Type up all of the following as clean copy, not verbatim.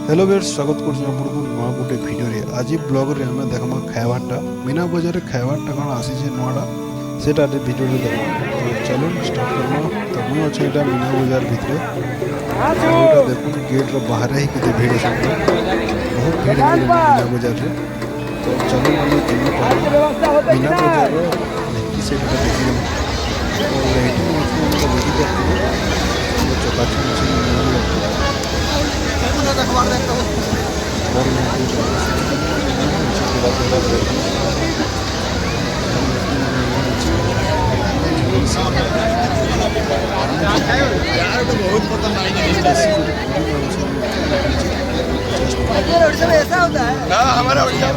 Hello viewers स्वागत करछु आपनको नवा गोटे वीडियो रे। आज ब्लॉग रे हमें देखमा खाइबाटा मीना बाजार रे खाइबाटा कोन आसी जे नोडा सेटा रे वीडियो रे देखमा। तो चलो स्टार्ट करना। तो मैं अछि एटा मीना बाजार भितरे। एटा देखो गेट रो बाहर ही केते भीड़ छै, बहुत भीड़ है मीना बाजार रे। तो चलो हम जिम्मे मीना बाजार रो की सेटा देखियो। तो रेटिंग अछि हम रेडी करते तो चकाचक अछि अखबार देखता हूँ और मैं यार तो बहुत खतरनाक ओडिशा में ऐसा होता है। हाँ हमारा Odisha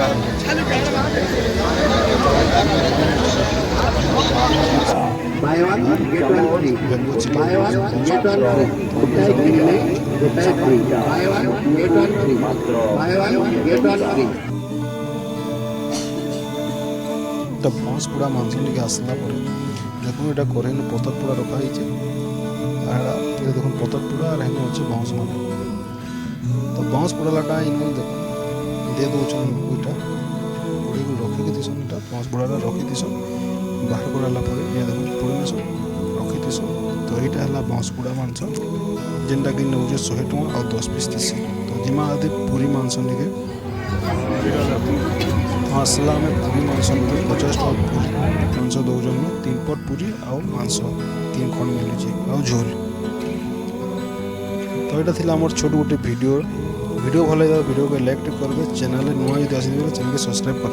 Buy one, get one free. Buy one, get one free. গোটাই কিনলে গোটাই free. Buy one, get one free. Buy one, get one free. तो बाँसपुरा मानसन टिके आसला पर देखो एटा करे न पतरपुरा रखा हिचे आड़ा ये देखो पतरपुरा और हेने होचे बाँस माने। तो बाँसपुरा लगा इनो देखो दे दो छन ओइटा ओडी को रखी के दिसन एटा बाँसपुरा रखी दिसन बाहर कोला पर ये देखो पुरना सब रखी दिसन। तो एटा हला बाँसपुरा मांस जेंटा कि नउजे 100 टका और 10 पीस दिसी। तो जिमा आदि पूरी मांस निके मसला में पूरी मांस 50 टका पूरी 500 दौजन में 3 पट पूरी और मांस 3 खंड मिलुचे और झोल। तो ये थिला हमर छोट गोटे वीडियो भल लगे वीडियो को लाइक करबे, चैनल नुआ यदि आसी चैनल के सब्सक्राइब कर।